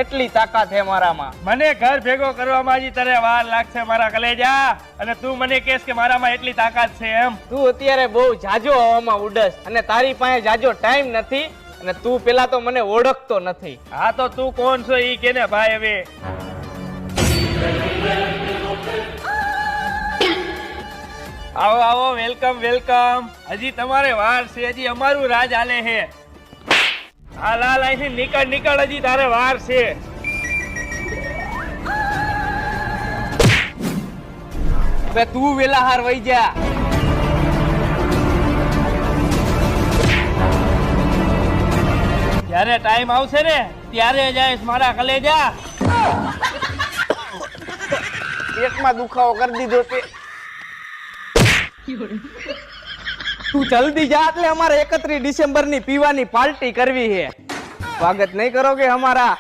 એટલી તાકાત છે મારામાં. મને ઘર ભેગો કરવામાં હજી તને વાર લાગશે મારા કલેજા, અને તું મને કહેશ કે મારામાં એટલી તાકાત છે એમ? તું અત્યારે બહુ જાજો હવામાં ઉડસ અને તારી પાસે જાજો ટાઈમ નથી, અને તું પેલા તો મને ઓળખતો નથી. હા તો તું કોણ છો ઈ કે ને ભાઈ. હવે આવો આવો, વેલકમ વેલકમ. હજી તમારે વાર છે, હજી અમારું રાજ હાલે છે. હાલ હાલ, અહીંથી નીકળ નીકળ, હજી તારે વાર છે. હવે તું વેલા હાર વઈ જા. જ્યારે ટાઈમ આવશે ને ત્યારે જઈશ મારા કલેજા. પેટમાં દુખાવો કરી દીધો તે. તું જલ્દી જા, એટલે અમારે 31 ડિસેમ્બર ની પીવાની પાર્ટી કરવી છે. સ્વાગત નહીં કરોગે હમારા?